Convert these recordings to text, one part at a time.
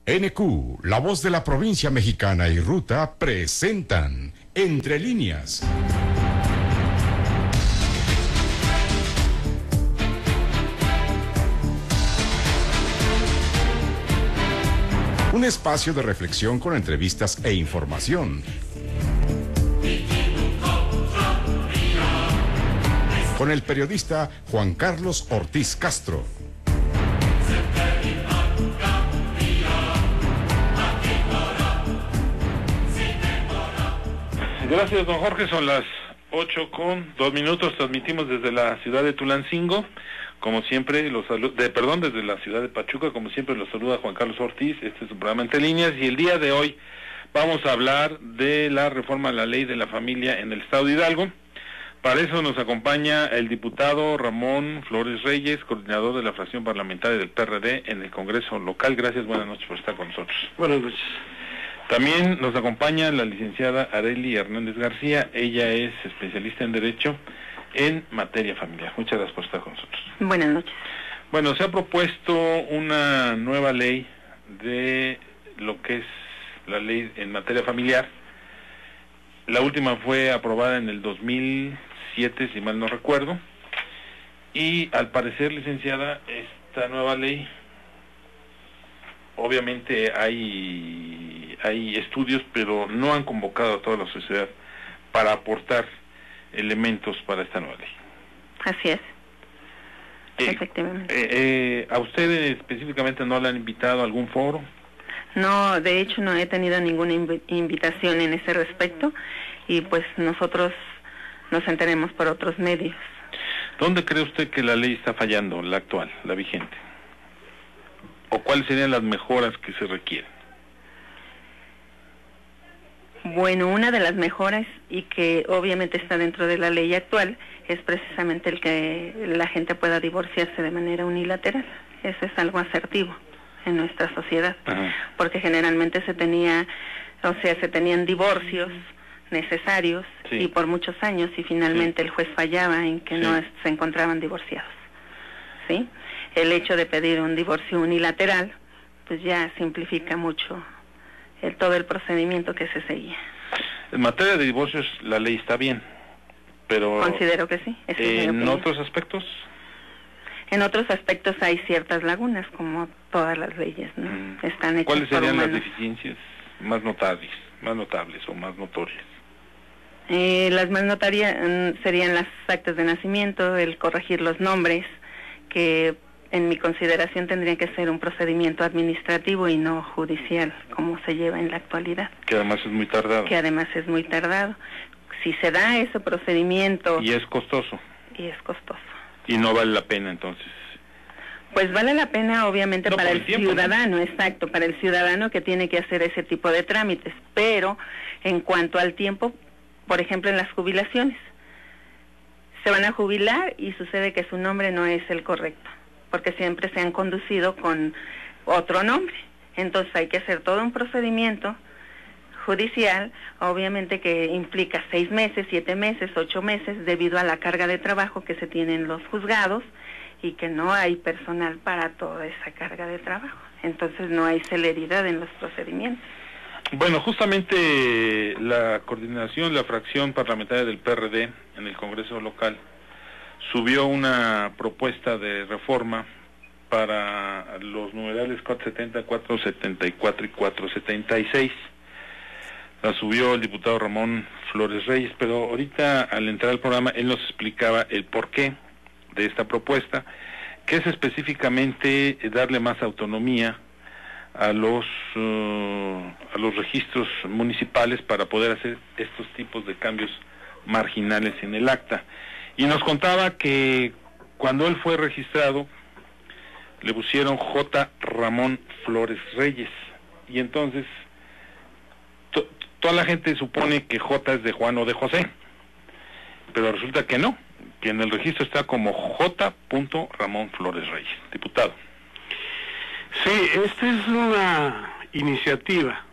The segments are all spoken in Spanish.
NQ, La Voz de la Provincia Mexicana y Ruta presentan Entre Líneas. Un espacio de reflexión con entrevistas e información. Con el periodista Juan Carlos Ortiz Castro. Gracias, don Jorge. Son las 8:02. Transmitimos desde la ciudad de Tulancingo. Como siempre, desde la ciudad de Pachuca, como siempre los saluda Juan Carlos Ortiz. Este es su programa Entre Líneas, y el día de hoy vamos a hablar de la reforma a la ley de la familia en el estado de Hidalgo. Para eso nos acompaña el diputado Ramón Flores Reyes, coordinador de la fracción parlamentaria del PRD en el Congreso local. Gracias, buenas noches por estar con nosotros. Buenas noches. También nos acompaña la licenciada Arely Hernández García. Ella es especialista en Derecho en materia familiar. Muchas gracias por estar con nosotros. Buenas noches. Bueno, se ha propuesto una nueva ley de lo que es la ley en materia familiar. La última fue aprobada en el 2007, si mal no recuerdo. Y al parecer, licenciada, esta nueva ley, obviamente hay estudios, pero no han convocado a toda la sociedad para aportar elementos para esta nueva ley. Así es. Efectivamente. ¿A usted específicamente no le han invitado a algún foro? No, de hecho no he tenido ninguna invitación en ese respecto, y pues nosotros nos enteremos por otros medios. ¿Dónde cree usted que la ley está fallando, la actual, la vigente? ¿O cuáles serían las mejoras que se requieren? Bueno, una de las mejoras, y que obviamente está dentro de la ley actual, es precisamente el que la gente pueda divorciarse de manera unilateral. Eso es algo asertivo en nuestra sociedad. Ajá. Porque generalmente se tenían divorcios necesarios, sí, y por muchos años, y finalmente, sí, el juez fallaba en que, sí, no se encontraban divorciados. ¿Sí? El hecho de pedir un divorcio unilateral, pues ya simplifica mucho todo el procedimiento que se seguía. En materia de divorcios la ley está bien, pero considero que sí. ¿En otros aspectos? En otros aspectos hay ciertas lagunas, como todas las leyes, ¿no? Están hechas. ¿Cuáles serían las deficiencias más notables o más notorias? Las más notorias serían las actas de nacimiento, el corregir los nombres, que en mi consideración tendría que ser un procedimiento administrativo y no judicial, como se lleva en la actualidad. Que además es muy tardado. Si se da ese procedimiento... Y es costoso. Y no vale la pena, entonces. Pues vale la pena, obviamente, para el ciudadano, ¿no? Exacto, para el ciudadano que tiene que hacer ese tipo de trámites. Pero en cuanto al tiempo, por ejemplo, en las jubilaciones, se van a jubilar y sucede que su nombre no es el correcto, porque siempre se han conducido con otro nombre. Entonces hay que hacer todo un procedimiento judicial, obviamente que implica 6 meses, 7 meses, 8 meses, debido a la carga de trabajo que se tiene en los juzgados y que no hay personal para toda esa carga de trabajo. Entonces no hay celeridad en los procedimientos. Bueno, justamente la coordinación, la fracción parlamentaria del PRD en el Congreso local subió una propuesta de reforma para los numerales 470, 474 y 476. La subió el diputado Ramón Flores Reyes, pero ahorita al entrar al programa él nos explicaba el porqué de esta propuesta, que es específicamente darle más autonomía a los registros municipales para poder hacer estos tipos de cambios marginales en el acta. Y nos contaba que cuando él fue registrado le pusieron J. Ramón Flores Reyes, y entonces toda la gente supone que J es de Juan o de José, pero resulta que no, que en el registro está como J. Ramón Flores Reyes. Diputado. Sí, esta es una iniciativa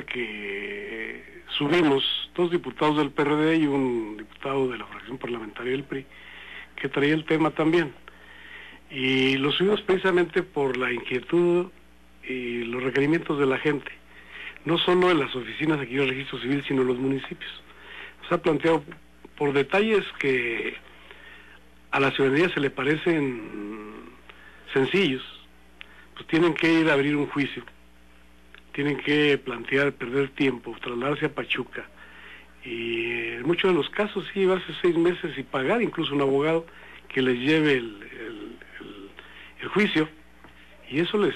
que subimos 2 diputados del PRD y un diputado de la fracción parlamentaria del PRI, que traía el tema también. Y lo subimos precisamente por la inquietud los requerimientos de la gente, no solo en las oficinas aquí del Registro Civil, sino en los municipios. Se ha planteado por detalles que a la ciudadanía se le parecen sencillos, pues tienen que ir a abrir un juicio, tienen que plantear, perder tiempo, trasladarse a Pachuca, y en muchos de los casos sí llevarse 6 meses y pagar incluso un abogado que les lleve el juicio, y eso les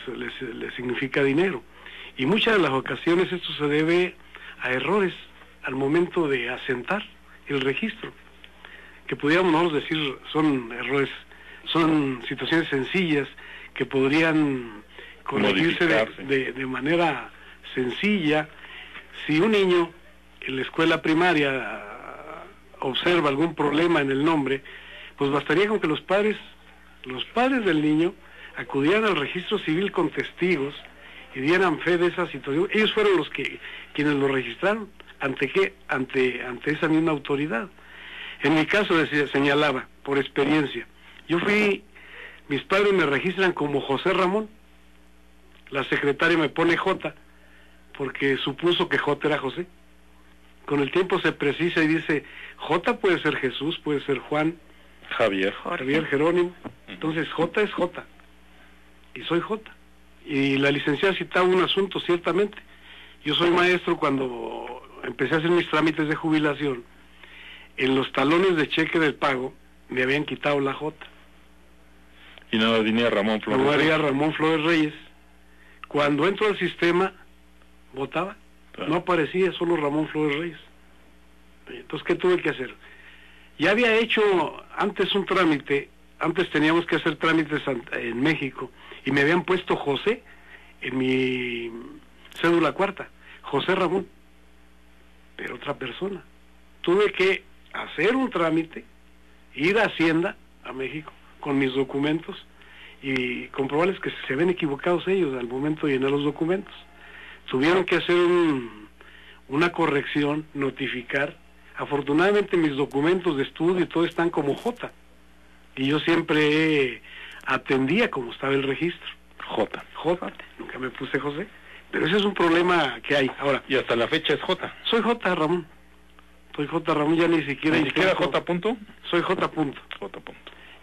significa dinero. Y muchas de las ocasiones esto se debe a errores al momento de asentar el registro, que pudiéramos nosotros decir son errores, son situaciones sencillas que podrían corregirse de manera sencilla. Si un niño en la escuela primaria observa algún problema en el nombre, pues bastaría con que los padres del niño acudieran al registro civil con testigos y dieran fe de esa situación. Ellos fueron quienes lo registraron. ¿Ante qué? Ante esa misma autoridad. En mi caso señalaba, por experiencia, mis padres me registran como José Ramón, la secretaria me pone J, porque supuso que J era José. Con el tiempo se precisa y dice, J puede ser Jesús, puede ser Juan, Javier, Jerónimo, entonces J es J, y soy J. Y la licenciada citaba un asunto, ciertamente. Yo soy maestro. Cuando empecé a hacer mis trámites de jubilación, en los talones de cheque del pago me habían quitado la J. Y no venía Ramón Flores. No venía Ramón Flores Reyes. Cuando entro al sistema, votaba. No aparecía, solo Ramón Flores Reyes. Entonces, ¿qué tuve que hacer? Ya había hecho antes un trámite, antes teníamos que hacer trámites en México, y me habían puesto José en mi cédula cuarta, José Ramón, pero otra persona. Tuve que hacer un trámite, ir a Hacienda, a México, con mis documentos, y comprobarles que se ven equivocados ellos al momento de llenar los documentos. Tuvieron que hacer una corrección, notificar. Afortunadamente mis documentos de estudio y todo están como J, y yo siempre atendía como estaba el registro. J, nunca me puse José, pero ese es un problema que hay. Ahora, y hasta la fecha es J. Soy J Ramón, ya ni siquiera intento, J punto. Soy J punto.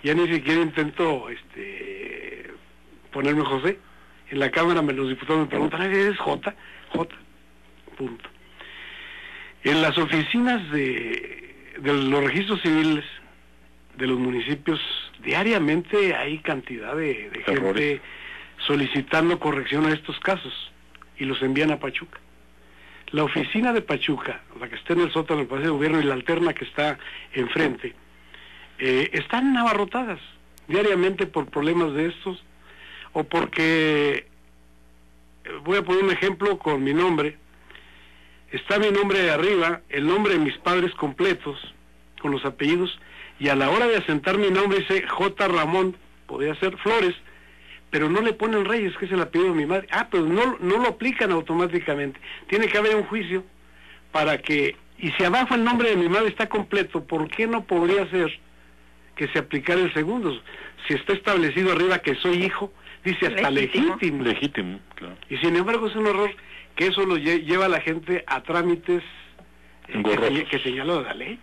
Ya ni siquiera intento ponerme José. En la Cámara los diputados me preguntan, ¿eres J? J punto. En las oficinas de los registros civiles de los municipios, diariamente hay cantidad de gente solicitando corrección a estos casos, y los envían a Pachuca. La oficina de Pachuca, la que está en el sótano del Palacio de Gobierno, y la alterna que está enfrente, están abarrotadas diariamente por problemas de estos, o porque, voy a poner un ejemplo con mi nombre, está mi nombre de arriba, el nombre de mis padres completos, con los apellidos, y a la hora de asentar mi nombre dice J. Ramón, podría ser Flores, pero no le ponen Reyes, que es el apellido de mi madre. Pues no lo aplican automáticamente. Tiene que haber un juicio para que, y si abajo el nombre de mi madre está completo, ¿por qué no podría ser que se aplicara el segundo? Si está establecido arriba que soy hijo, dice hasta legítimo. Claro. Y sin embargo es un error que eso lo lleva a la gente a trámites que señala la ley,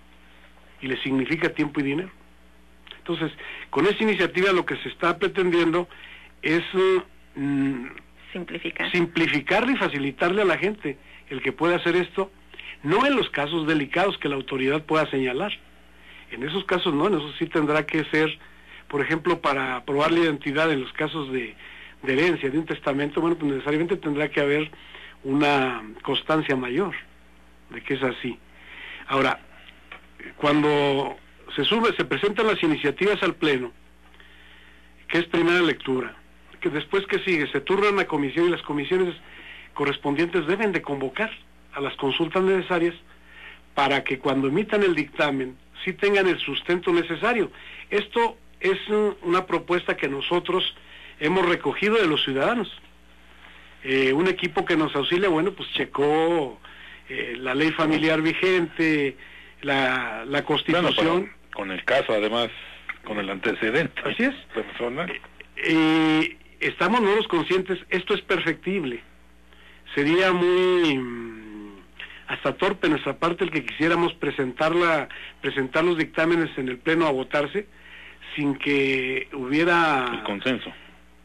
y le significa tiempo y dinero. Entonces, con esta iniciativa lo que se está pretendiendo es simplificarle y facilitarle a la gente el que pueda hacer esto, no en los casos delicados que la autoridad pueda señalar. En esos casos no, en esos sí tendrá que ser, por ejemplo, para probar la identidad en los casos de herencia, de un testamento, bueno, pues necesariamente tendrá que haber una constancia mayor de que es así. Ahora, cuando se presentan las iniciativas al Pleno, que es primera lectura, que después que sigue, se turnan a comisión, y las comisiones correspondientes deben de convocar a las consultas necesarias para que cuando emitan el dictamen sí tengan el sustento necesario. Esto es una propuesta que nosotros hemos recogido de los ciudadanos. Un equipo que nos auxilia, bueno, pues checó la ley familiar vigente, la Constitución. Bueno, con el caso, además, con el antecedente. Así es. Personal. estamos nosotros conscientes, esto es perfectible. Sería muy hasta torpe nuestra parte el que quisiéramos presentar los dictámenes en el Pleno a votarse sin que hubiera el consenso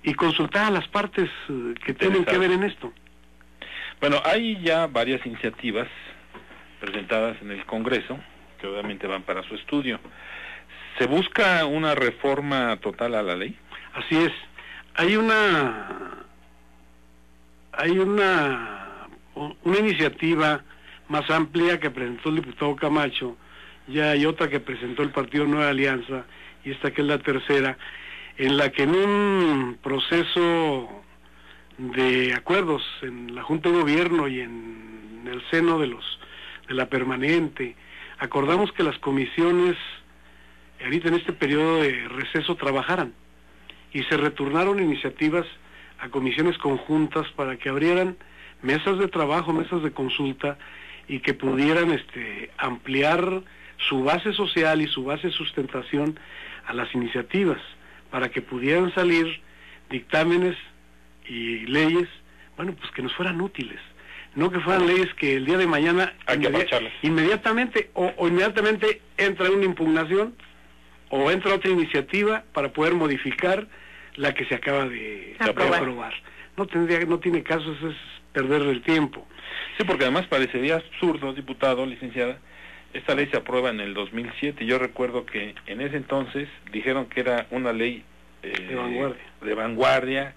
y consultar a las partes que tienen que ver en esto. Bueno, hay ya varias iniciativas presentadas en el Congreso que obviamente van para su estudio. ¿Se busca una reforma total a la ley? Así es. Hay una iniciativa más amplia que presentó el diputado Camacho, ya hay otra que presentó el Partido Nueva Alianza, y esta que es la tercera, en la que en un proceso de acuerdos en la Junta de Gobierno y en el seno de la permanente, acordamos que las comisiones ahorita en este periodo de receso trabajaran, y se retornaron iniciativas a comisiones conjuntas para que abrieran mesas de trabajo, mesas de consulta, y que pudieran ampliar su base social y su base de sustentación a las iniciativas, para que pudieran salir dictámenes y leyes, bueno, pues que nos fueran útiles, no que fueran leyes que el día de mañana inmediatamente entra una impugnación o entra otra iniciativa para poder modificar la que se acaba de aprobar. No tiene caso, eso es perder el tiempo. Sí, porque además parecería absurdo, diputado, licenciada, esta ley se aprueba en el 2007, yo recuerdo que en ese entonces dijeron que era una ley de vanguardia,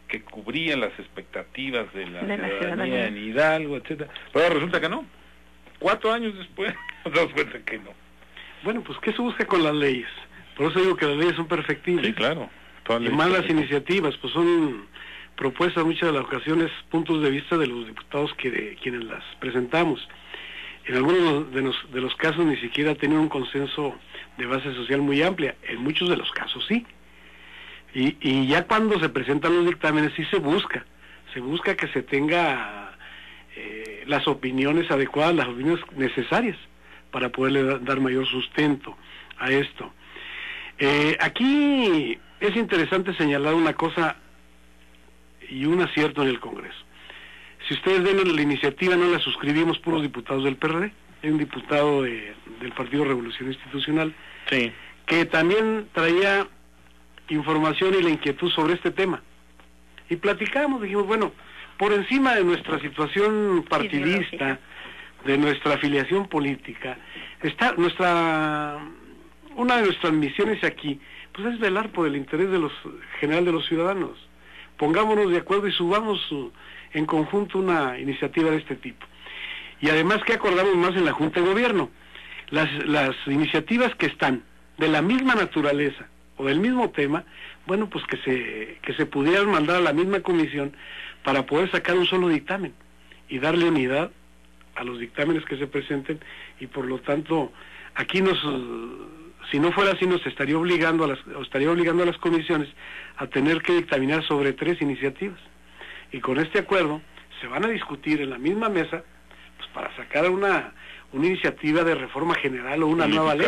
que cubría las expectativas de la ciudadanía en Hidalgo, etcétera. Pero resulta que no. 4 años después nos damos cuenta que no. Bueno, pues ¿qué se busca con las leyes? Por eso digo que las leyes son perfectibles. Sí, claro. Y más las iniciativas, pues son propuestas muchas de las ocasiones, puntos de vista de los diputados quienes las presentamos. En algunos de los casos ni siquiera ha tenido un consenso de base social muy amplia, en muchos de los casos sí. Y ya cuando se presentan los dictámenes sí se busca que se tenga las opiniones adecuadas, las opiniones necesarias para poderle dar mayor sustento a esto. Aquí es interesante señalar una cosa y un acierto en el Congreso. Si ustedes ven la iniciativa, no la suscribimos puros diputados del PRD, hay un diputado del Partido Revolución Institucional, sí, que también traía información y la inquietud sobre este tema. Y platicamos, dijimos, bueno, por encima de nuestra situación partidista, de nuestra afiliación política, está una de nuestras misiones aquí, pues es velar por el interés general de los ciudadanos. Pongámonos de acuerdo y subamos en conjunto una iniciativa de este tipo. Y además, ¿qué acordamos más en la Junta de Gobierno? Las iniciativas que están de la misma naturaleza o del mismo tema, bueno, pues que se pudieran mandar a la misma comisión para poder sacar un solo dictamen y darle unidad a los dictámenes que se presenten, y por lo tanto aquí si no fuera así, nos estaría obligando a las comisiones a tener que dictaminar sobre 3 iniciativas, y con este acuerdo se van a discutir en la misma mesa, pues para sacar una iniciativa de reforma general o una nueva ley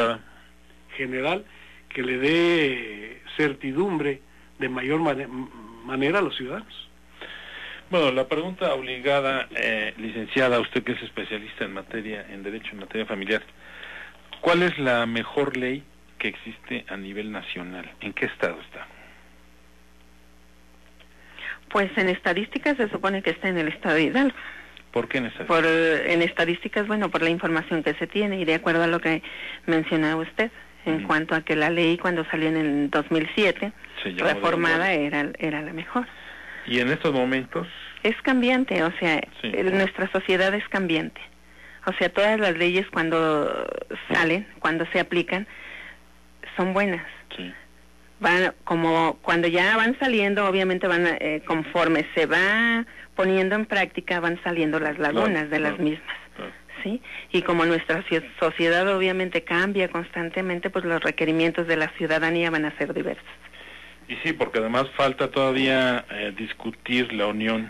general que le dé certidumbre de mayor manera a los ciudadanos. Bueno, la pregunta obligada, licenciada, usted que es especialista en derecho en materia familiar, ¿cuál es la mejor ley que existe a nivel nacional? ¿En qué estado está? Pues en estadísticas se supone que está en el estado de Hidalgo. ¿Por qué en estadísticas? En estadísticas, bueno, por la información que se tiene y de acuerdo a lo que mencionaba usted, en cuanto a que la ley cuando salió en el 2007, reformada, era la mejor. ¿Y en estos momentos? Es cambiante, o sea, nuestra sociedad es cambiante. O sea, todas las leyes cuando salen, cuando se aplican, son buenas. Sí. Van como cuando ya van saliendo, obviamente van conforme se va poniendo en práctica, van saliendo las lagunas de las mismas. ¿Sí? Y como nuestra sociedad obviamente cambia constantemente, pues los requerimientos de la ciudadanía van a ser diversos. Y sí, porque además falta todavía discutir la unión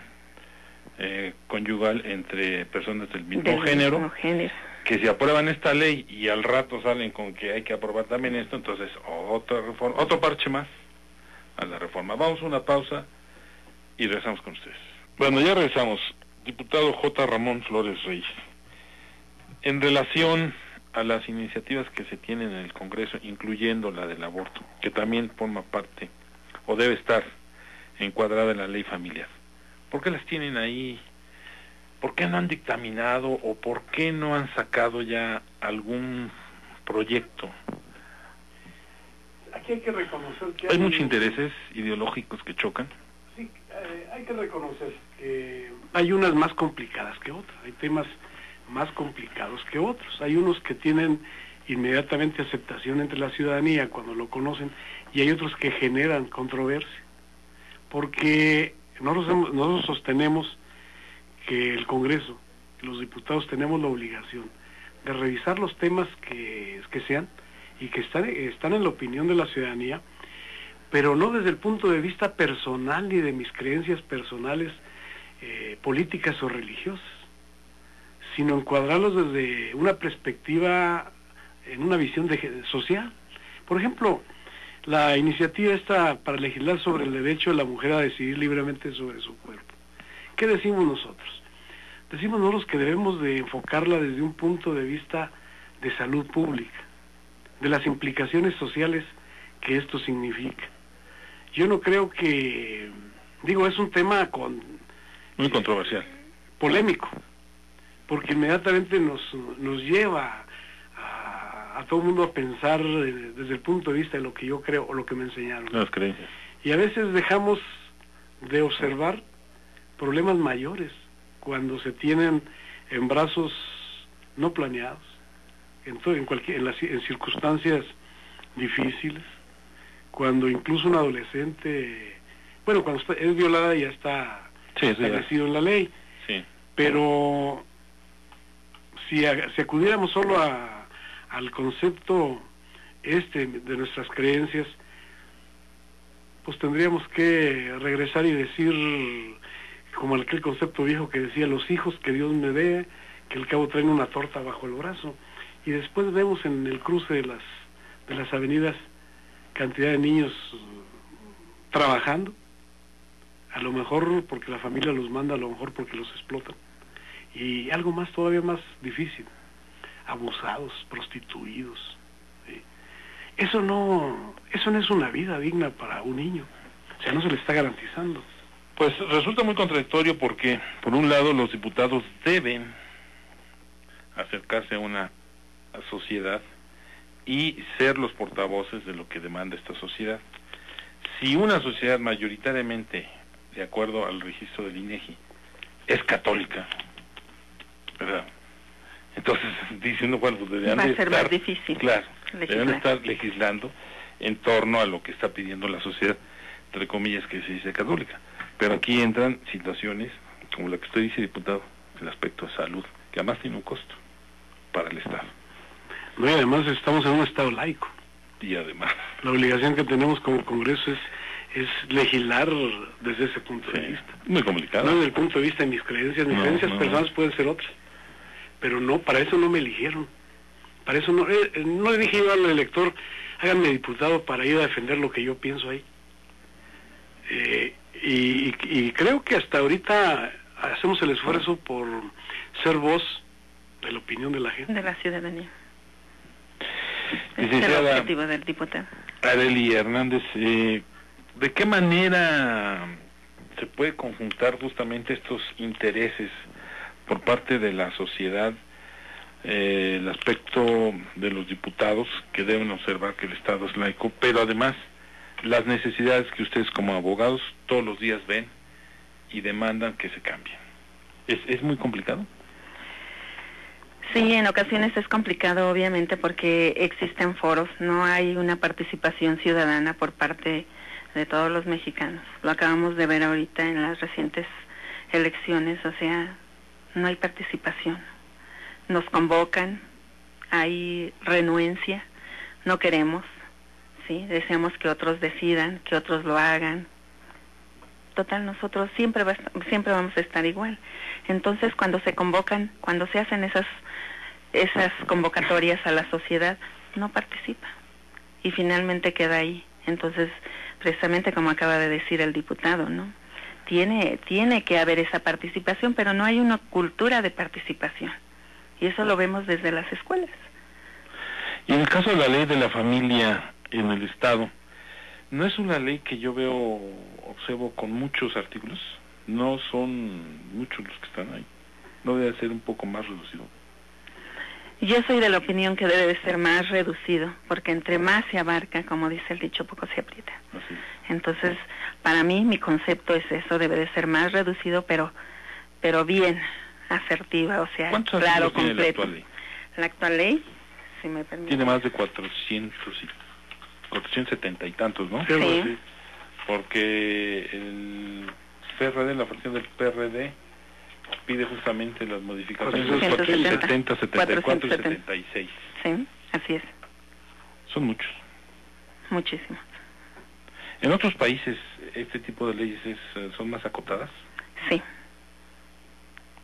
conyugal entre personas del mismo género, que si aprueban esta ley y al rato salen con que hay que aprobar también esto, entonces otra reforma, otro parche más a la reforma. Vamos a una pausa, y regresamos con ustedes. Bueno, ya regresamos. Diputado J. Ramón Flores Reyes. En relación a las iniciativas que se tienen en el Congreso, incluyendo la del aborto, que también forma parte, o debe estar encuadrada en la ley familiar, ¿por qué las tienen ahí? ¿Por qué no han dictaminado o por qué no han sacado ya algún proyecto? Aquí hay que reconocer que hay muchos intereses ideológicos que chocan. Sí, hay que reconocer que hay unas más complicadas que otras, hay temas más complicados que otros, hay unos que tienen inmediatamente aceptación entre la ciudadanía cuando lo conocen y hay otros que generan controversia, porque nosotros sostenemos que el Congreso, los diputados tenemos la obligación de revisar los temas que sean y que están en la opinión de la ciudadanía, pero no desde el punto de vista personal ni de mis creencias personales políticas o religiosas, sino encuadrarlos desde una perspectiva, en una visión social. Por ejemplo, la iniciativa esta para legislar sobre el derecho de la mujer a decidir libremente sobre su cuerpo. ¿Qué decimos nosotros? Decimos nosotros que debemos de enfocarla desde un punto de vista de salud pública, de las implicaciones sociales que esto significa. Yo no creo que, es un tema muy controversial, polémico, porque inmediatamente nos lleva a todo el mundo a pensar desde el punto de vista de lo que yo creo o lo que me enseñaron. Las creencias. Y a veces dejamos de observar problemas mayores cuando se tienen embarazos no planeados, en circunstancias difíciles, cuando incluso un adolescente, cuando es violada ya está establecido en la ley, sí. Pero si acudiéramos solo al concepto de nuestras creencias, pues tendríamos que regresar y decir, como aquel concepto viejo que decía, los hijos que Dios me dé, que al cabo traen una torta bajo el brazo, y después vemos en el cruce de las avenidas cantidad de niños trabajando, a lo mejor porque la familia los manda, a lo mejor porque los explotan, y algo más, todavía más difícil, abusados, prostituidos, ¿sí? Eso no es una vida digna para un niño, o sea, no se le está garantizando. Pues resulta muy contradictorio porque, por un lado, los diputados deben acercarse a una sociedad y ser los portavoces de lo que demanda esta sociedad. Si una sociedad mayoritariamente, de acuerdo al registro del INEGI, es católica, ¿verdad? Entonces, diciendo, pues deberían va a de ser estar, más difícil, claro, legislar. Deberían estar legislando en torno a lo que está pidiendo la sociedad, entre comillas, que se dice católica. Pero aquí entran situaciones, como la que usted dice, diputado, el aspecto de salud, que además tiene un costo para el Estado. No, y además estamos en un Estado laico. Y además, la obligación que tenemos como Congreso es legislar desde ese punto de vista. Muy complicado. No desde el punto de vista de mis creencias. Mis creencias personales pueden ser otras. Pero no, para eso no me eligieron. Para eso no le dije yo al elector, háganme diputado para ir a defender lo que yo pienso ahí. Y creo que hasta ahorita hacemos el esfuerzo por ser voz de la opinión de la gente. De la ciudadanía. Ese es el objetivo del diputado. Arely Hernández, ¿de qué manera se puede conjuntar justamente estos intereses por parte de la sociedad, el aspecto de los diputados que deben observar que el Estado es laico, pero además las necesidades que ustedes como abogados todos los días ven y demandan que se cambien? ¿Es muy complicado? Sí, en ocasiones es complicado, obviamente, porque existen foros, no hay una participación ciudadana por parte de todos los mexicanos. Lo acabamos de ver ahorita en las recientes elecciones, o sea, no hay participación. Nos convocan, hay renuencia, no queremos, ¿sí? Deseamos que otros decidan, que otros lo hagan. Total, nosotros siempre vamos a estar igual. Entonces, cuando se convocan, cuando se hacen esas convocatorias a la sociedad, no participa y finalmente queda ahí. Entonces, precisamente como acaba de decir el diputado, ¿no? tiene que haber esa participación, pero no hay una cultura de participación. Y eso lo vemos desde las escuelas. Y en el caso de la ley de la familia en el Estado, ¿no es una ley que yo observo con muchos artículos? No son muchos los que están ahí. ¿No debe ser un poco más reducido? Yo soy de la opinión que debe de ser más reducido, porque entre más se abarca, como dice el dicho, poco se aprieta. Así es. Entonces, para mí, mi concepto es eso, debe de ser más reducido, pero bien asertiva, o sea, claro, completo. ¿Cuántos tiene la actual ley? La actual ley, si me permite. Tiene más de 470 y tantos, ¿no? Sí. Porque el PRD, la fracción del PRD, pide justamente las modificaciones de 470, 74 y 76. Sí, así es. Son muchos. Muchísimo. ¿En otros países este tipo de leyes son más acotadas? Sí.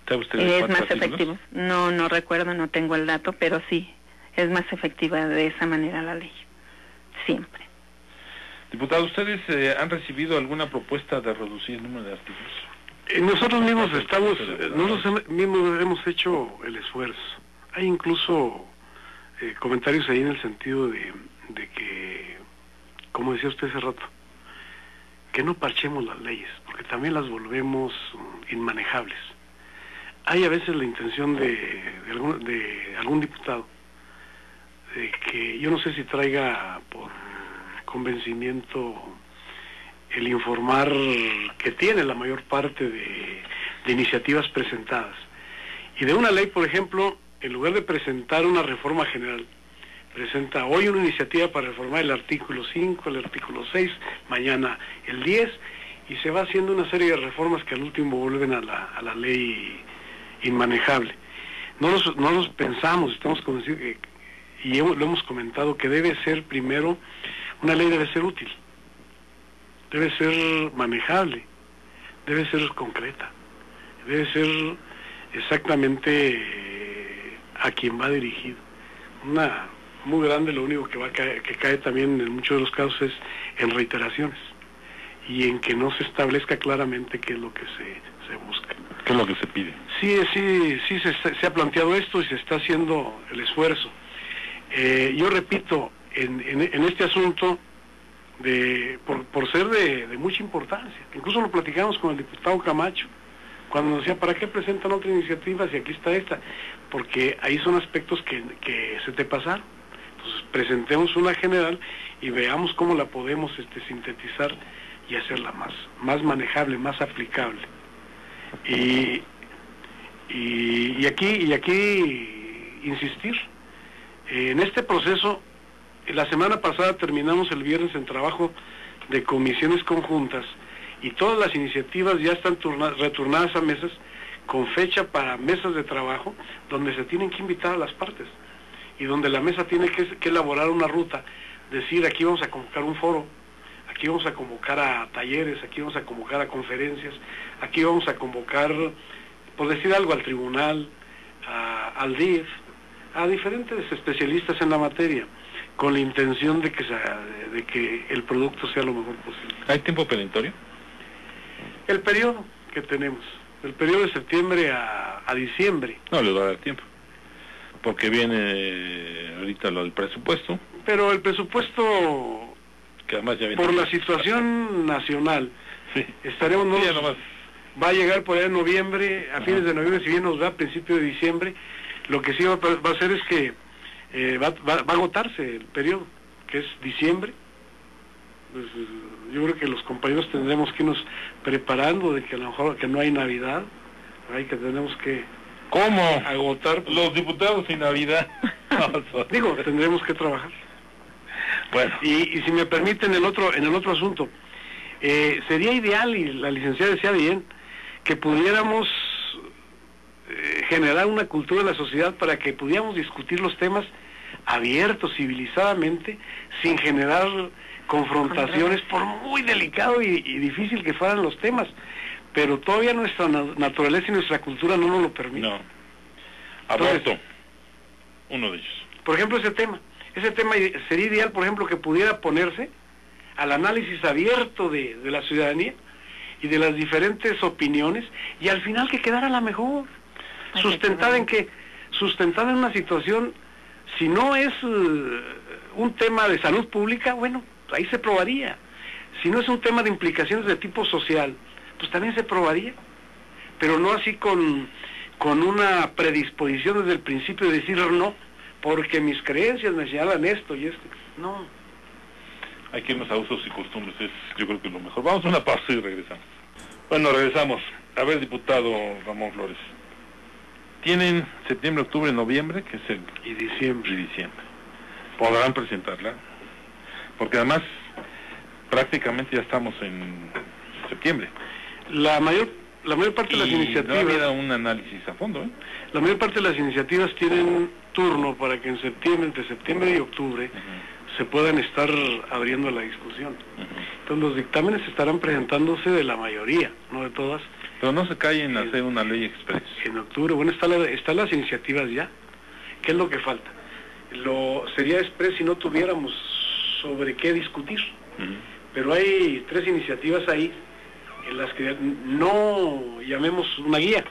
¿Sabe usted es más efectivo. No recuerdo, no tengo el dato, pero sí, es más efectiva de esa manera la ley. Siempre. Diputado, ¿ustedes han recibido alguna propuesta de reducir el número de artículos? Nosotros mismos hemos hecho el esfuerzo. Hay incluso comentarios ahí en el sentido de que, como decía usted hace rato, que no parchemos las leyes, porque también las volvemos inmanejables. Hay a veces la intención de algún diputado de que yo no sé si traiga por convencimiento el informar que tiene la mayor parte de iniciativas presentadas. Y de una ley, por ejemplo, en lugar de presentar una reforma general, presenta hoy una iniciativa para reformar el artículo 5, el artículo 6, mañana el 10, y se va haciendo una serie de reformas que al último vuelven a la ley inmanejable. No los pensamos, estamos convencidos y lo hemos comentado, que debe ser primero, una ley debe ser útil, debe ser manejable, debe ser concreta, debe ser exactamente a quien va dirigido. Una muy grande, lo único que cae también en muchos de los casos es en reiteraciones y en que no se establezca claramente qué es lo que se busca. ¿Qué es lo que se pide? Sí, se ha planteado esto y se está haciendo el esfuerzo. Yo repito, en este asunto, por ser de mucha importancia, incluso lo platicamos con el diputado Camacho, cuando nos decía, ¿para qué presentan otra iniciativa si aquí está esta? Porque ahí son aspectos que se te pasaron. Entonces presentemos una general y veamos cómo la podemos sintetizar y hacerla más manejable, más aplicable. Y aquí insistir, en este proceso, la semana pasada terminamos el viernes en trabajo de comisiones conjuntas y todas las iniciativas ya están retornadas a mesas con fecha para mesas de trabajo donde se tienen que invitar a las partes y donde la mesa tiene que elaborar una ruta, decir aquí vamos a convocar un foro, aquí vamos a convocar a talleres, aquí vamos a convocar a conferencias, aquí vamos a convocar, por decir algo, al tribunal, al DIF, a diferentes especialistas en la materia, con la intención de que el producto sea lo mejor posible. ¿Hay tiempo perentorio? El periodo que tenemos, el periodo de septiembre a diciembre. No les va a dar tiempo, porque viene ahorita lo del presupuesto. Pero el presupuesto, que además ya viene por la situación nacional, sí, estaremos, sí, va a llegar por allá en noviembre, a fines de noviembre, si bien nos da a principios de diciembre. Lo que sí va a hacer es que va a agotarse el periodo, que es diciembre. Pues, yo creo que los compañeros tendremos que irnos preparando de que a lo mejor que no hay Navidad, que tenemos que agotar. Los diputados sin Navidad. Digo, tendremos que trabajar. Bueno. Y si me permiten en el otro asunto, sería ideal, y la licenciada decía bien, que pudiéramos generar una cultura en la sociedad para que pudiéramos discutir los temas abiertos, civilizadamente, sin generar confrontaciones, por muy delicado y difícil que fueran los temas, pero todavía nuestra naturaleza y nuestra cultura no nos lo permite. No. Aborto, uno de ellos. Por ejemplo, ese tema sería ideal, por ejemplo, que pudiera ponerse al análisis abierto de la ciudadanía y de las diferentes opiniones, y al final que quedara la mejor. ¿Sustentada en qué? Sustentada en una situación, si no es un tema de salud pública, bueno, ahí se probaría. Si no es un tema de implicaciones de tipo social, pues también se probaría. Pero no así con una predisposición desde el principio de decir no, porque mis creencias me señalan esto y esto. No. Hay que irnos a usos y costumbres, yo creo que es lo mejor. Vamos a una pausa y regresamos. Bueno, regresamos. A ver, diputado Ramón Flores. Tienen septiembre, octubre, noviembre, que es y diciembre. Podrán presentarla, porque además prácticamente ya estamos en septiembre. La mayor parte de las iniciativas... no ha habido un análisis a fondo, ¿eh? La mayor parte de las iniciativas tienen turno para que en septiembre, entre septiembre y octubre, se puedan estar abriendo la discusión. Entonces los dictámenes estarán presentándose de la mayoría, no de todas. Pero no se cae en hacer una ley express. En octubre, bueno, están las iniciativas ya. ¿Qué es lo que falta? Sería express si no tuviéramos sobre qué discutir. Pero hay 3 iniciativas ahí en las que no llamemos una guía,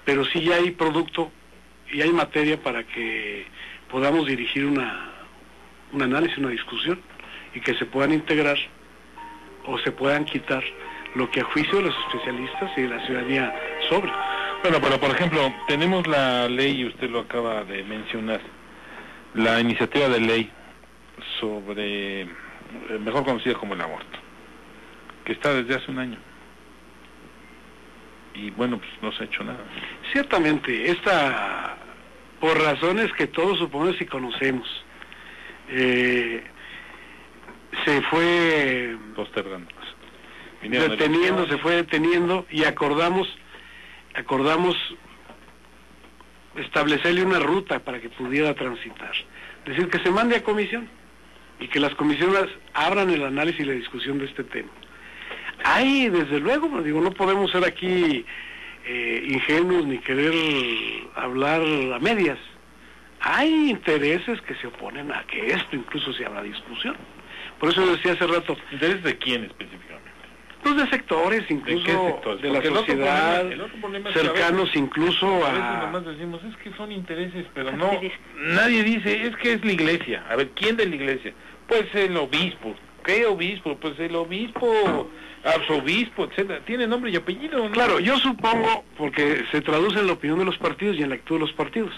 pero sí ya hay producto y hay materia para que podamos dirigir un análisis, una discusión, y que se puedan integrar o se puedan quitar lo que a juicio de los especialistas y de la ciudadanía sobre. Bueno, pero por ejemplo, tenemos la ley, y usted lo acaba de mencionar, la iniciativa de ley sobre, mejor conocida como el aborto, que está desde hace un año. Y bueno, pues no se ha hecho nada. Ciertamente, por razones que todos suponemos y conocemos, se fue postergando. Se fue deteniendo y acordamos establecerle una ruta para que pudiera transitar. Es decir, que se mande a comisión y que las comisiones abran el análisis y la discusión de este tema. Hay, desde luego, no podemos ser aquí ingenuos ni querer hablar a medias. Hay intereses que se oponen a que esto incluso se abra discusión. Por eso decía hace rato. ¿Intereses de quién específicamente? Pues de sectores, incluso de la sociedad, cercanos incluso a veces nomás decimos, es que son intereses, pero no, nadie dice, es que es la iglesia. A ver, ¿quién de la iglesia? Pues el obispo. ¿Qué obispo? Pues el obispo, arzobispo, etcétera. Tiene nombre y apellido, ¿no? Claro, yo supongo, porque se traduce en la opinión de los partidos y en la actitud de los partidos.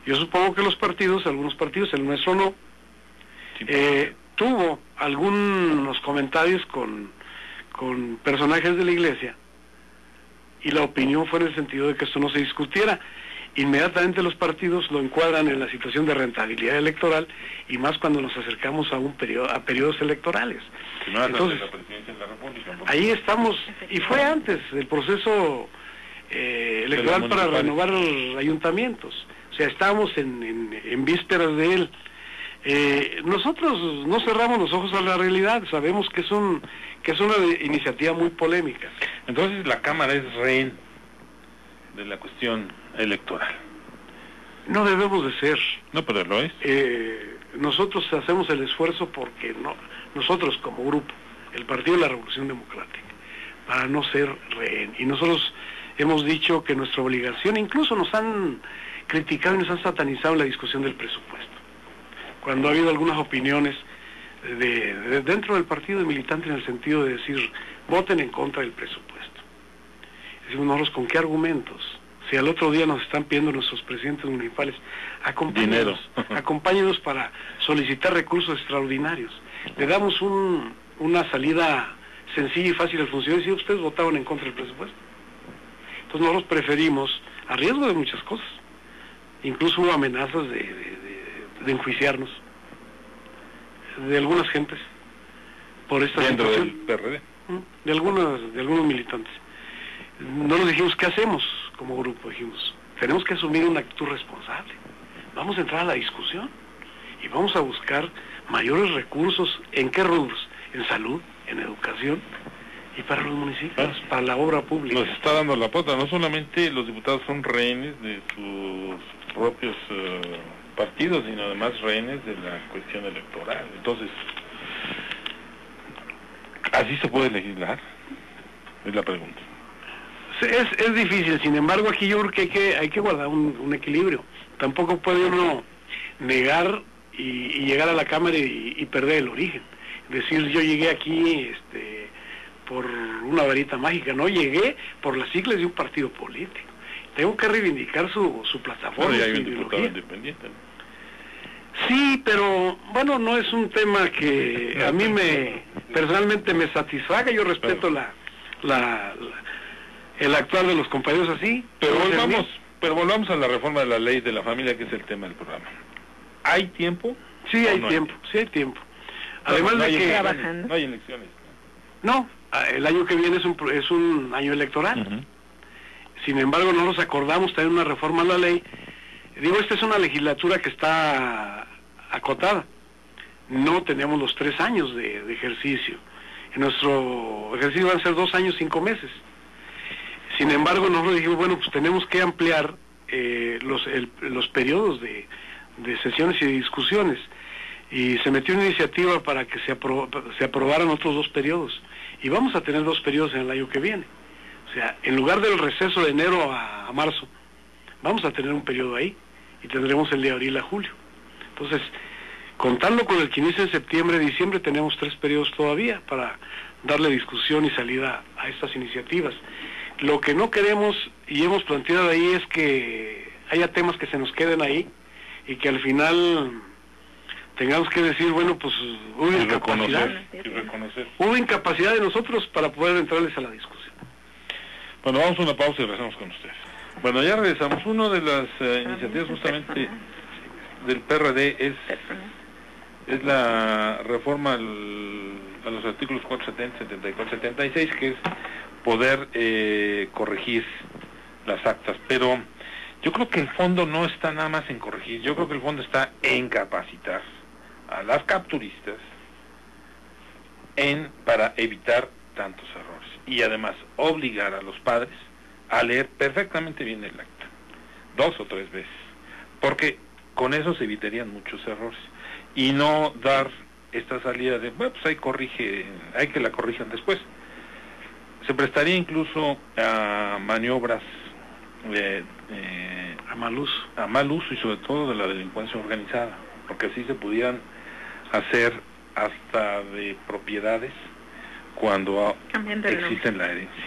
Yo supongo que los partidos, algunos partidos, el nuestro no, tuvo algunos comentarios con personajes de la iglesia, y la opinión fue en el sentido de que esto no se discutiera. Inmediatamente los partidos lo encuadran en la situación de rentabilidad electoral, y más cuando nos acercamos a periodos electorales. Entonces, ahí estamos, y fue antes del proceso electoral para renovar los ayuntamientos, o sea, estábamos en vísperas de él. Nosotros no cerramos los ojos a la realidad, sabemos que es una iniciativa muy polémica. Entonces la Cámara es rehén de la cuestión electoral. No debemos de ser. No, pero lo es. Nosotros hacemos el esfuerzo porque nosotros como grupo, el Partido de la Revolución Democrática, para no ser rehén. Y nosotros hemos dicho que nuestra obligación, incluso nos han criticado y nos han satanizado la discusión del presupuesto. Cuando ha habido algunas opiniones de dentro del partido de militantes en el sentido de decir, voten en contra del presupuesto. Decimos nosotros, ¿con qué argumentos? Si al otro día nos están pidiendo nuestros presidentes municipales, acompáñenos para solicitar recursos extraordinarios. Le damos una salida sencilla y fácil al funcionario, si ustedes votaban en contra del presupuesto. Entonces nosotros preferimos, a riesgo de muchas cosas, incluso hubo amenazas de enjuiciarnos de algunas gentes por esta dentro situación del PRD, de algunos militantes. No nos dijimos qué hacemos como grupo, dijimos tenemos que asumir una actitud responsable, vamos a entrar a la discusión y vamos a buscar mayores recursos. ¿En qué rubros? En salud, en educación y para los municipios, para la obra pública. Nos está dando la pota, no solamente los diputados son rehenes de sus propios partidos, sino además rehenes de la cuestión electoral. Entonces, ¿así se puede legislar? Es la pregunta. Es difícil, sin embargo aquí yo creo que hay que guardar un equilibrio. Tampoco puede uno negar y llegar a la Cámara y perder el origen. Decir yo llegué aquí por una varita mágica, no llegué por las siglas de un partido político. Tengo que reivindicar su plataforma. Bueno, y hay su un diputado ideología. independiente, ¿no? Sí, pero bueno, no es un tema que a mí personalmente me satisfaga. Yo respeto el actuar de los compañeros así. Pero volvamos a la reforma de la ley de la familia, que es el tema del programa. ¿Hay tiempo? Sí, hay tiempo, sí hay tiempo. Además de que no hay elecciones. No, el año que viene es un año electoral. Sin embargo, no nos acordamos tener una reforma a la ley. Digo, esta es una legislatura que está acotada. No tenemos los 3 años de ejercicio. En nuestro ejercicio van a ser 2 años, 5 meses. Sin embargo, nosotros dijimos, bueno, pues tenemos que ampliar los periodos de sesiones y de discusiones. Y se metió una iniciativa para que se aprobaran otros 2 periodos. Y vamos a tener 2 periodos en el año que viene. O sea, en lugar del receso de enero a marzo, vamos a tener un periodo ahí. Y tendremos el de abril a julio. Entonces, contando con el que inicia en septiembre, diciembre, tenemos 3 periodos todavía para darle discusión y salida a estas iniciativas. Lo que no queremos y hemos planteado ahí es que haya temas que se nos queden ahí y que al final tengamos que decir, bueno, pues hubo incapacidad de nosotros para poder entrarles a la discusión. Bueno, vamos a una pausa y regresamos con ustedes. Bueno, ya regresamos. Una de las iniciativas justamente del PRD es la reforma a los artículos 470, 74, 76, que es poder corregir las actas. Pero yo creo que el fondo no está nada más en corregir, yo creo que el fondo está en capacitar a las capturistas para evitar tantos errores. Y además obligar a los padres a leer perfectamente bien el acta, 2 o 3 veces, porque con eso se evitarían muchos errores, y no dar esta salida de, bueno, pues hay que la corrijan después. Se prestaría incluso a maniobras a mal uso y sobre todo de la delincuencia organizada, porque así se pudieran hacer hasta de propiedades cuando existen la herencia.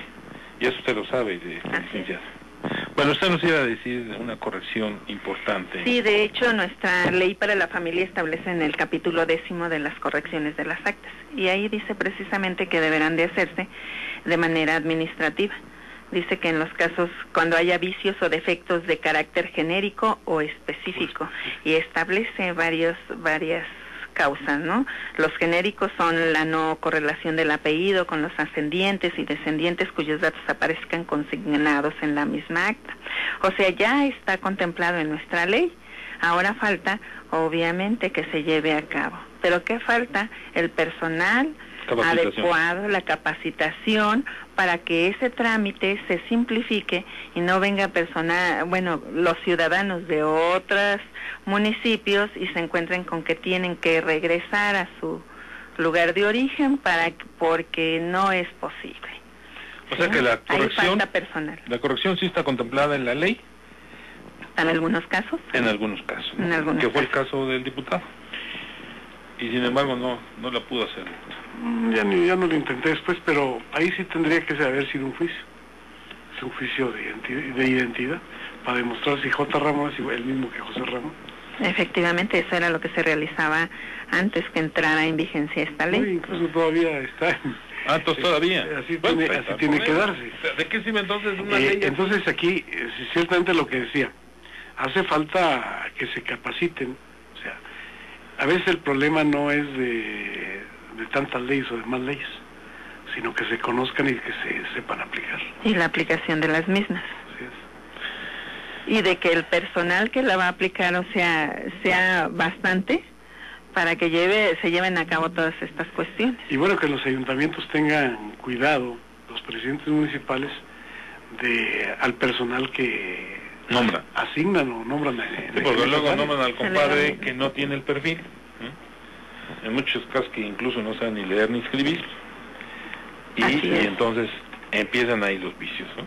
Y eso usted lo sabe, licenciada. Bueno, usted nos iba a decir una corrección importante. Sí, de hecho, nuestra ley para la familia establece en el capítulo 10 de las correcciones de las actas. Y ahí dice precisamente que deberán de hacerse de manera administrativa. Dice que en los casos cuando haya vicios o defectos de carácter genérico o específico. Y establece varias causas, ¿no? Los genéricos son la no correlación del apellido con los ascendientes y descendientes cuyos datos aparezcan consignados en la misma acta. O sea, ya está contemplado en nuestra ley. Ahora falta, obviamente, que se lleve a cabo. ¿Pero qué falta? El personal adecuado, la capacitación, para que ese trámite se simplifique y no venga los ciudadanos de otros municipios y se encuentren con que tienen que regresar a su lugar de origen porque no es posible. O sea que la corrección sí está contemplada en la ley. ¿En algunos casos? En algunos casos. En algunos que fue el caso del diputado. Y sin embargo no la pudo hacer. Ya no lo intenté después, pero ahí sí tendría que haber sido un juicio. Es un juicio de identidad para demostrar si J. Ramos es el mismo que José Ramos. Efectivamente, eso era lo que se realizaba antes que entrara en vigencia esta ley. Sí, incluso todavía está. Entonces todavía. Así tiene que darse. ¿De qué sirve entonces una ley? Entonces aquí, ciertamente lo que decía, hace falta que se capaciten. O sea, a veces el problema no es de tantas leyes o de más leyes, sino que se conozcan y que se sepan aplicar. Y la aplicación de las mismas. Así es. Y de que el personal que la va a aplicar, sea bastante para que se lleven a cabo todas estas cuestiones. Y bueno, que los ayuntamientos tengan cuidado, los presidentes municipales, al personal que asignan o nombran. Porque luego nombran al compadre que no tiene el perfil. En muchos casos que incluso no saben ni leer ni escribir. Y entonces empiezan ahí los vicios, ¿no?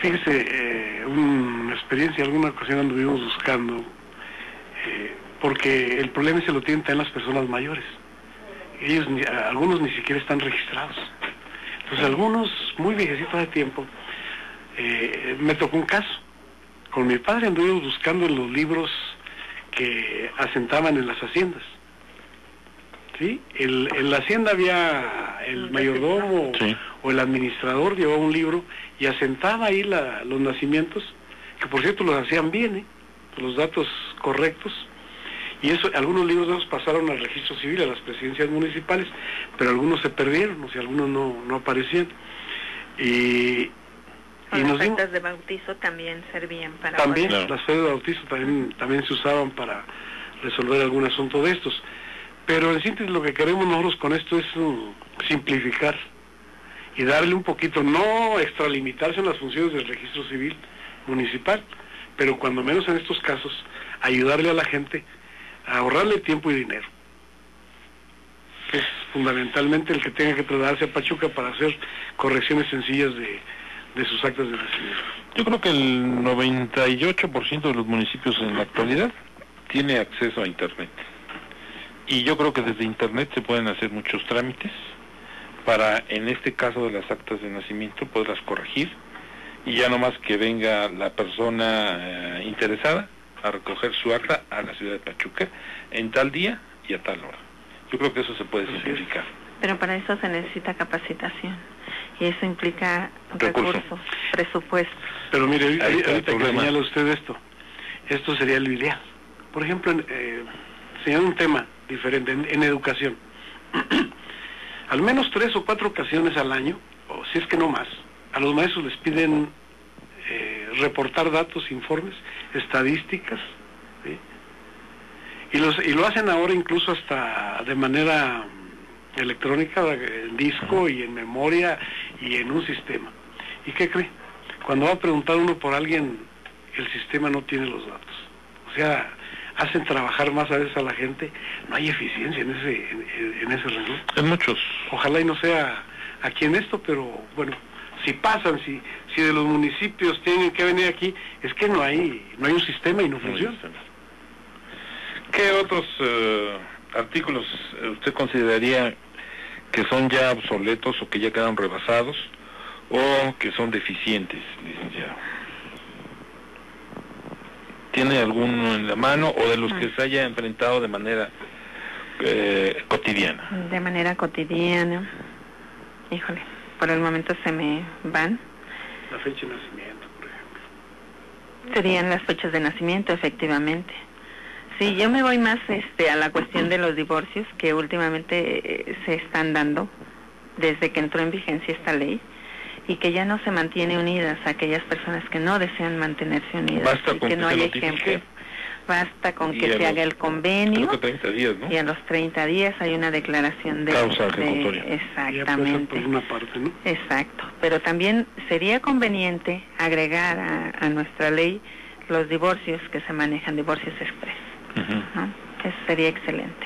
Fíjese, una experiencia, alguna ocasión anduvimos buscando, porque el problema se lo tienen también las personas mayores. Ellos, algunos ni siquiera están registrados. Entonces algunos, muy viejecitos de tiempo, me tocó un caso. Con mi padre anduvimos buscando en los libros que asentaban en las haciendas. ¿Sí? En la hacienda había el mayordomo, sí, o el administrador llevaba un libro y asentaba ahí los nacimientos, que por cierto los hacían bien, los datos correctos, y eso, algunos libros de esos pasaron al registro civil, a las presidencias municipales, pero algunos se perdieron, o sea, algunos no aparecían. Y las actas de bautizo también servían para... También, claro, las actas de bautizo también se usaban para resolver algún asunto de estos. Pero en síntesis lo que queremos nosotros con esto es simplificar y darle un poquito, no extralimitarse en las funciones del registro civil municipal, pero cuando menos en estos casos, ayudarle a la gente a ahorrarle tiempo y dinero. Es fundamentalmente el que tenga que trasladarse a Pachuca para hacer correcciones sencillas de sus actas de nacimiento. Yo creo que el 98% de los municipios en la actualidad tiene acceso a Internet. Y yo creo que desde Internet se pueden hacer muchos trámites para, en este caso de las actas de nacimiento, poderlas corregir y ya nomás que venga la persona interesada a recoger su acta a la ciudad de Pachuca en tal día y a tal hora. Yo creo que eso se puede simplificar. Pero para eso se necesita capacitación y eso implica recursos, presupuesto. Pero mire, ahorita que señala usted esto sería lo ideal. Por ejemplo, señala un tema diferente en educación. Al menos 3 o 4 ocasiones al año, o si es que no más, a los maestros les piden reportar datos, informes, estadísticas, ¿sí? Y lo hacen ahora incluso hasta de manera electrónica, en disco y en memoria y en un sistema. ¿Y qué cree? Cuando va a preguntar uno por alguien, el sistema no tiene los datos. O sea, hacen trabajar más a veces a la gente, no hay eficiencia en ese renglón. En muchos. Ojalá y no sea aquí en esto, pero bueno, si pasan, si de los municipios tienen que venir aquí, es que no hay un sistema y no funciona. ¿Qué otros artículos usted consideraría que son ya obsoletos o que ya quedaron rebasados o que son deficientes, licenciado? ¿Tiene alguno en la mano o de los que se haya enfrentado de manera cotidiana? De manera cotidiana, híjole, por el momento se me van. La fecha de nacimiento, por ejemplo. Serían las fechas de nacimiento, efectivamente. Sí, yo me voy más a la cuestión de los divorcios que últimamente se están dando desde que entró en vigencia esta ley y que ya no se mantiene unidas a aquellas personas que no desean mantenerse unidas. Basta con que no hay ejemplo. Basta con que se haga el convenio, creo que 30 días, ¿no? Y a los 30 días hay una declaración de causa ejecutoria. Exactamente. Por una parte, ¿no? Exacto. Pero también sería conveniente agregar a nuestra ley los divorcios que se manejan, divorcios express. ¿No? Eso sería excelente.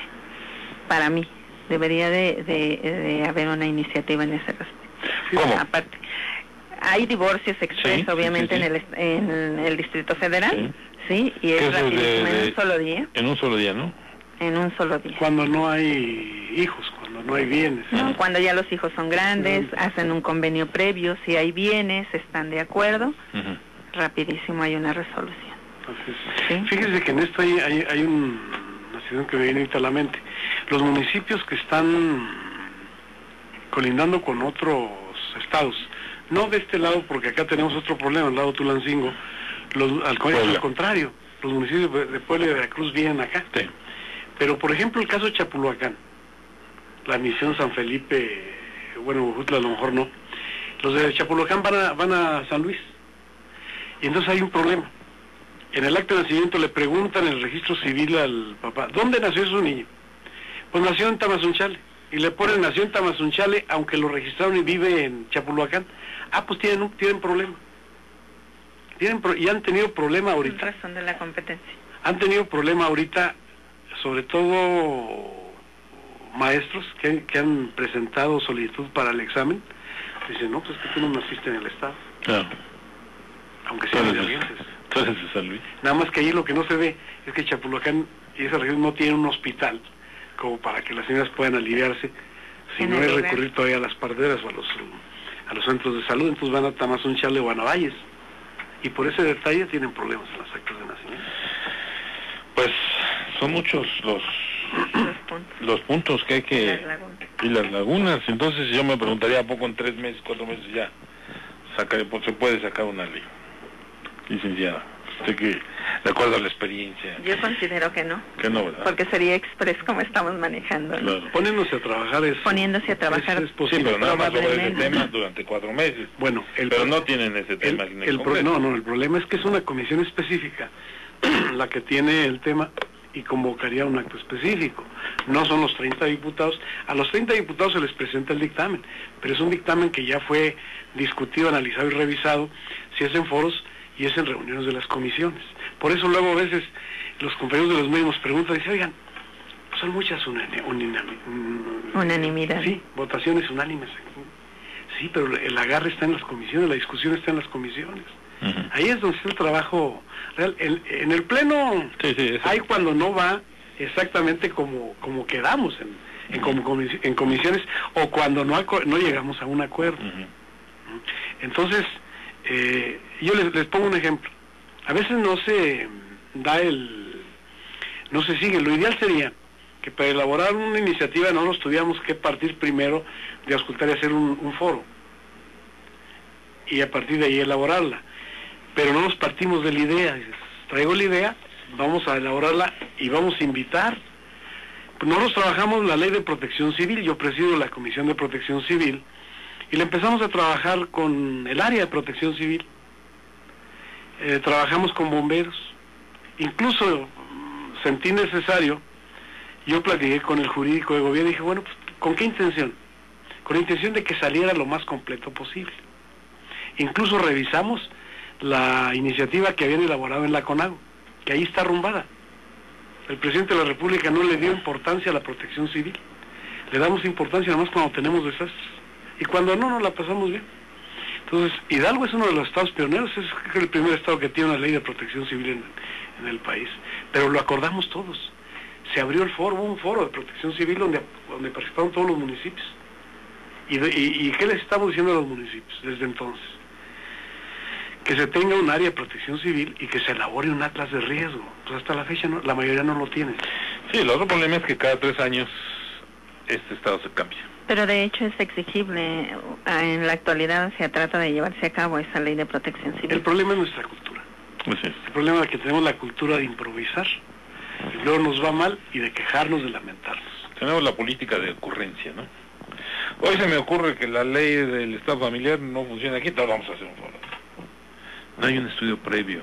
Para mí, debería de haber una iniciativa en ese respecto. ¿Cómo? Aparte, hay divorcios express, obviamente, sí. En el Distrito Federal, sí, y es rapidísimo, en un solo día. En un solo día, ¿no? En un solo día. Cuando no hay hijos, cuando no hay bienes. No, cuando ya los hijos son grandes, hacen un convenio previo, si hay bienes, están de acuerdo, rapidísimo hay una resolución. ¿Sí? Fíjese que en esto hay una situación que me viene ahorita a la mente. Los municipios que están colindando con otros estados, no de este lado porque acá tenemos otro problema, el lado Tulancingo, al contrario, los municipios de Puebla y de Veracruz vienen acá. Sí. Pero por ejemplo el caso de Chapulhuacán, la misión San Felipe, bueno, Ujutla a lo mejor no, los de Chapulhuacán van a San Luis, y entonces hay un problema. En el acta de nacimiento le preguntan en el registro civil al papá, ¿dónde nació su niño? Pues nació en Tamazunchale. Y le ponen nació en Tamazunchale, aunque lo registraron y vive en Chapulhuacán. Ah, pues tienen problema. Y han tenido problema ahorita. En razón de la competencia. Han tenido problema ahorita, sobre todo maestros que han presentado solicitud para el examen, Dicen, no, pues es que tú no naciste en el Estado. Claro. Aunque sean valientes. Tú eres de San Luis. Nada más que ahí lo que no se ve es que Chapulhuacán y esa región no tiene un hospital como para que las señoras puedan aliviarse, sino es recurrir todavía a las parteras o a los centros de salud. Entonces van a Tamazunchale o a Navalles. Y por ese detalle tienen problemas en las actas de nacimiento. Pues son muchos los puntos que hay que... Y las lagunas. Entonces yo me preguntaría, ¿a poco en 3 meses, 4 meses ya se puede sacar una ley? Licenciada, usted que, de acuerdo a la experiencia... Yo considero que no. Que no, ¿verdad? Porque sería express como estamos manejando, ¿no? Claro. Poniéndose a trabajar es... Poniéndose a trabajar. Es posible. Sí, pero nada más sobre ese tema durante 4 meses. Bueno, pero no tienen ese tema en el Congreso. No, el problema es que es una comisión específica la que tiene el tema y convocaría un acto específico. No son los 30 diputados. A los 30 diputados se les presenta el dictamen, pero es un dictamen que ya fue discutido, analizado y revisado, si es en foros y es en reuniones de las comisiones. Por eso luego a veces los compañeros de los medios nos preguntan y dicen, oigan, son muchas unanimidad. Sí, votaciones unánimes. Sí, pero el agarre está en las comisiones, la discusión está en las comisiones. Ahí es donde está el trabajo real. En el pleno hay cuando no va exactamente como quedamos en comisiones o cuando no llegamos a un acuerdo. Entonces, yo les pongo un ejemplo. A veces no se sigue. Lo ideal sería que para elaborar una iniciativa no nos tuviéramos que partir primero de auscultar y hacer un foro y a partir de ahí elaborarla, pero no nos partimos de la idea. Dices, traigo la idea, vamos a elaborarla y vamos a invitar. Nosotros trabajamos la ley de protección civil, yo presido la Comisión de Protección Civil y le empezamos a trabajar con el área de protección civil, trabajamos con bomberos, incluso sentí necesario, yo platiqué con el jurídico de gobierno y dije, bueno, pues, ¿con qué intención? Con la intención de que saliera lo más completo posible. Incluso revisamos la iniciativa que habían elaborado en la CONAGO, que ahí está arrumbada. El presidente de la República no le dio importancia a la protección civil. Le damos importancia nada más cuando tenemos desastres. Y cuando no, nos la pasamos bien. Entonces, Hidalgo es uno de los estados pioneros, es el primer estado que tiene una ley de protección civil en el país. Pero lo acordamos todos. Se abrió hubo un foro de protección civil donde participaron todos los municipios. ¿Y qué les estamos diciendo a los municipios desde entonces? Que se tenga un área de protección civil y que se elabore un atlas de riesgo. Pues hasta la fecha la mayoría no lo tiene. Sí, el otro problema es que cada 3 años este estado se cambia. Pero de hecho es exigible, en la actualidad se trata de llevarse a cabo esa ley de protección civil. El problema es nuestra cultura. Pues sí. El problema es que tenemos la cultura de improvisar, y luego nos va mal y de quejarnos, de lamentarnos. Tenemos la política de ocurrencia, ¿no? Hoy se me ocurre que la ley del estado familiar no funciona aquí, entonces vamos a hacer un foro. No hay un estudio previo,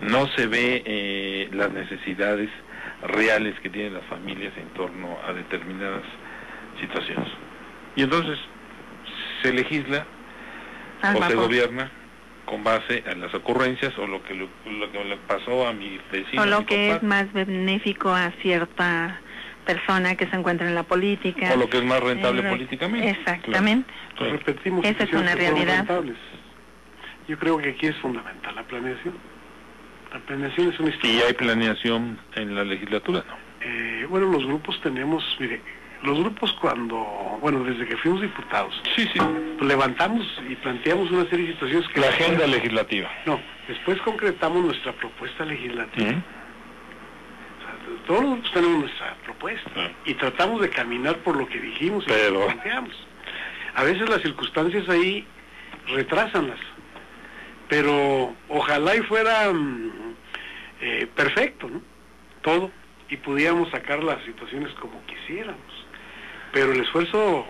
no se ve las necesidades reales que tienen las familias en torno a determinadas situaciones. Y entonces se legisla o se gobierna con base a las ocurrencias o lo que le pasó a mi vecino. O lo que es más benéfico a cierta persona que se encuentra en la política. O lo que es más rentable políticamente. Exactamente. Claro. Repetimos, esa es una realidad. Yo creo que aquí es fundamental la planeación. La planeación es un instrumento. ¿Y hay planeación en la legislatura? No. Bueno, los grupos tenemos, mire, los grupos desde que fuimos diputados, pues levantamos y planteamos una serie de situaciones que... La agenda legislativa. No, después concretamos nuestra propuesta legislativa. O sea, todos los grupos tenemos nuestra propuesta y tratamos de caminar por lo que dijimos y lo que planteamos. A veces las circunstancias ahí retrásanlas, pero ojalá y fuera perfecto, ¿no? Todo, y pudiéramos sacar las situaciones como quisiéramos. Pero el esfuerzo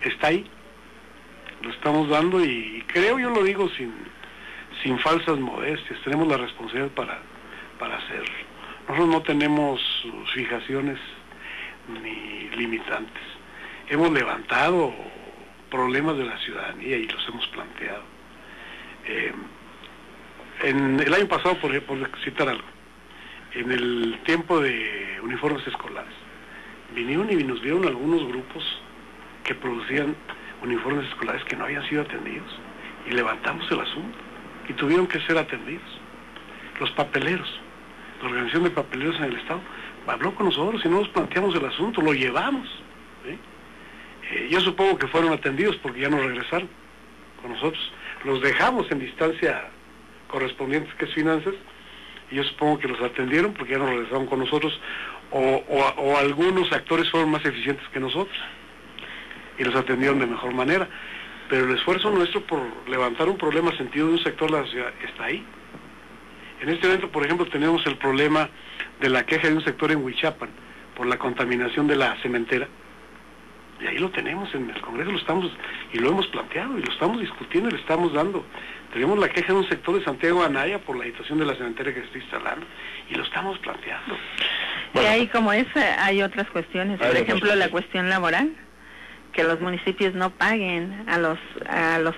está ahí, lo estamos dando y creo, yo lo digo sin falsas modestias, tenemos la responsabilidad para hacerlo. Nosotros no tenemos fijaciones ni limitantes. Hemos levantado problemas de la ciudadanía y los hemos planteado. En el año pasado, por citar algo, en el tiempo de uniformes escolares, vinieron y nos vieron algunos grupos que producían uniformes escolares que no habían sido atendidos. Y levantamos el asunto y tuvieron que ser atendidos. Los papeleros, la organización de papeleros en el Estado, habló con nosotros y no nos planteamos el asunto, lo llevamos. Yo supongo que fueron atendidos porque ya no regresaron con nosotros. Los dejamos en distancia correspondientes, que es finanzas, y yo supongo que los atendieron porque ya no regresaron con nosotros, o algunos actores fueron más eficientes que nosotros y los atendieron de mejor manera. Pero el esfuerzo nuestro por levantar un problema sentido de un sector de la sociedad está ahí. En este evento, por ejemplo, tenemos el problema de la queja de un sector en Huichapan por la contaminación de la cementera. Y ahí lo tenemos en el Congreso, lo hemos planteado y lo estamos discutiendo y le estamos dando. Tenemos la queja de un sector de Santiago Anaya por la situación de la cementera que se está instalando y lo estamos planteando. Bueno, y ahí como hay otras cuestiones, por ejemplo la cuestión laboral, que los municipios no paguen a los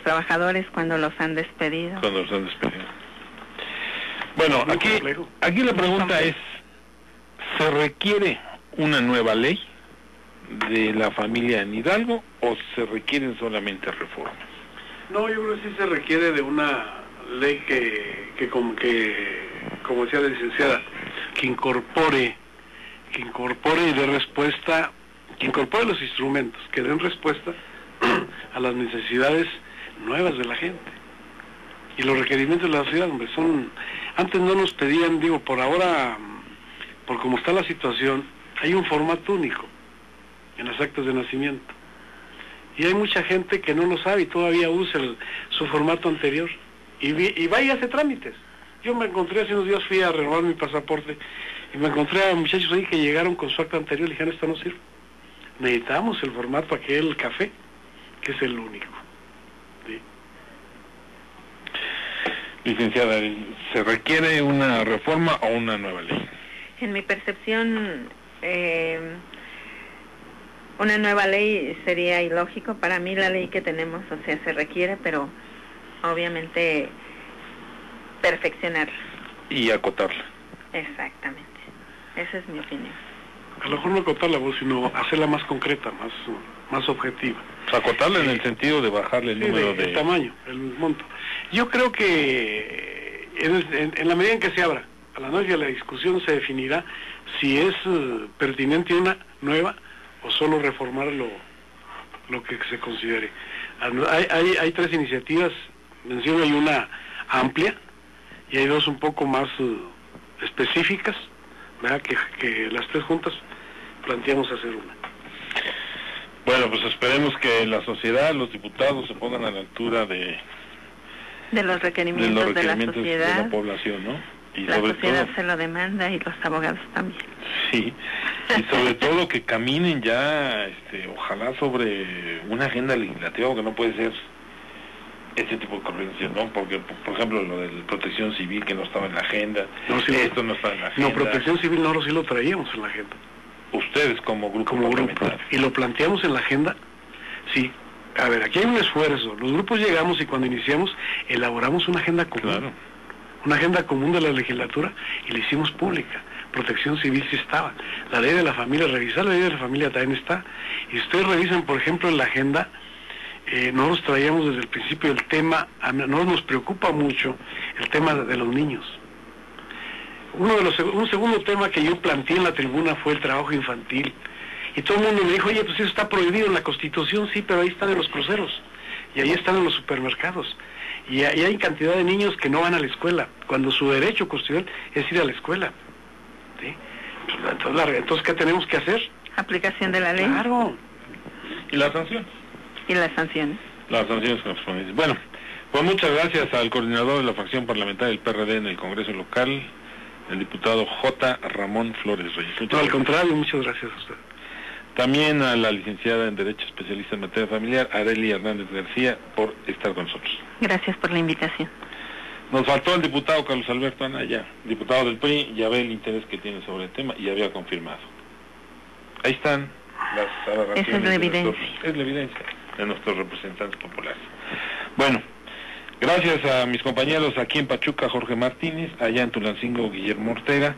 trabajadores cuando los han despedido. Bueno, aquí la pregunta es, ¿se requiere una nueva ley de la familia en Hidalgo o se requieren solamente reformas? No, yo creo que sí se requiere de una ley que como decía la licenciada, que incorpore y dé respuesta, que incorpore los instrumentos, que den respuesta a las necesidades nuevas de la gente. Y los requerimientos de la sociedad, hombre, antes no nos pedían, por ahora, por cómo está la situación, hay un formato único en las actas de nacimiento. Y hay mucha gente que no lo sabe y todavía usa su formato anterior. Y va y hace trámites. Yo me encontré hace unos días, fui a renovar mi pasaporte y me encontré a muchachos ahí que llegaron con su acta anterior y dijeron, esto no sirve. Necesitamos el formato aquel café, que es el único. ¿Sí? Licenciada, ¿se requiere una reforma o una nueva ley? En mi percepción, una nueva ley sería ilógico. Para mí la ley que tenemos, se requiere, pero obviamente perfeccionarla. Y acotarla. Exactamente. Esa es mi opinión. A lo mejor no acotarla, sino hacerla más concreta, más objetiva. Acotarla en el sentido de bajarle el número de... el tamaño, el monto. Yo creo que en la medida en que se abra a la noche de la discusión se definirá si es pertinente una nueva o solo reformar lo que se considere. Hay tres iniciativas, menciono, hay una amplia y hay dos un poco más específicas, ¿verdad? Que las tres juntas planteamos hacer una. Bueno, pues esperemos que la sociedad, los diputados se pongan a la altura de los requerimientos de la sociedad, de la población, ¿no? Y la sociedad se lo demanda y los abogados también. Sí, y sobre todo que caminen ya, ojalá sobre una agenda legislativa, que no puede ser este tipo de corrección, ¿no? Porque, por ejemplo, lo de protección civil que no estaba en la agenda, esto no está en la agenda. No, protección civil no, sí lo traíamos en la agenda. Ustedes como grupo parlamentario. Y lo planteamos en la agenda, sí. A ver, aquí hay un esfuerzo. Los grupos llegamos y cuando iniciamos elaboramos una agenda común. Claro. Una agenda común de la legislatura y la hicimos pública. Protección civil sí estaba. La ley de la familia, revisar la ley de la familia también está. Y ustedes revisan, por ejemplo, en la agenda, nosotros traíamos desde el principio el tema, nosotros nos preocupa mucho el tema de los niños. Un segundo tema que yo planteé en la tribuna fue el trabajo infantil. Y todo el mundo me dijo, oye, pues eso está prohibido en la Constitución, sí, pero ahí están en los cruceros. Y ahí están en los supermercados. Y hay cantidad de niños que no van a la escuela, cuando su derecho constitucional es ir a la escuela. ¿Sí? Entonces, ¿qué tenemos que hacer? Aplicación de la ley. Claro. ¿Y las sanciones? Y las sanciones. Las sanciones correspondientes. Bueno, pues muchas gracias al coordinador de la fracción parlamentaria del PRD en el Congreso local, el diputado J. Ramón Flores Reyes. No, al contrario, muchas gracias a usted. También a la licenciada en Derecho, especialista en materia familiar, Arely Hernández García, por estar con nosotros. Gracias por la invitación. Nos faltó el diputado Carlos Alberto Anaya, diputado del PRI, ya ve el interés que tiene sobre el tema y había confirmado. Ahí están las aberraciones. Esa es la evidencia. Es la evidencia de nuestros representantes populares. Bueno, gracias a mis compañeros aquí en Pachuca, Jorge Martínez, allá en Tulancingo, Guillermo Ortega,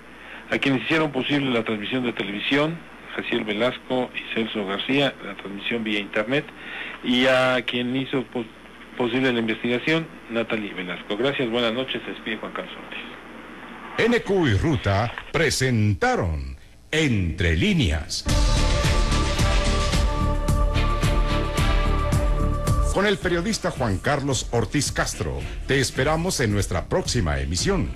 a quienes hicieron posible la transmisión de televisión, Jaciel Velasco y Celso García, la transmisión vía internet, y a quien hizo posible la investigación, Natalie Velasco. Gracias, buenas noches, se despide Juan Carlos Ortiz. NQ y Ruta presentaron Entre Líneas. Con el periodista Juan Carlos Ortiz Castro, te esperamos en nuestra próxima emisión.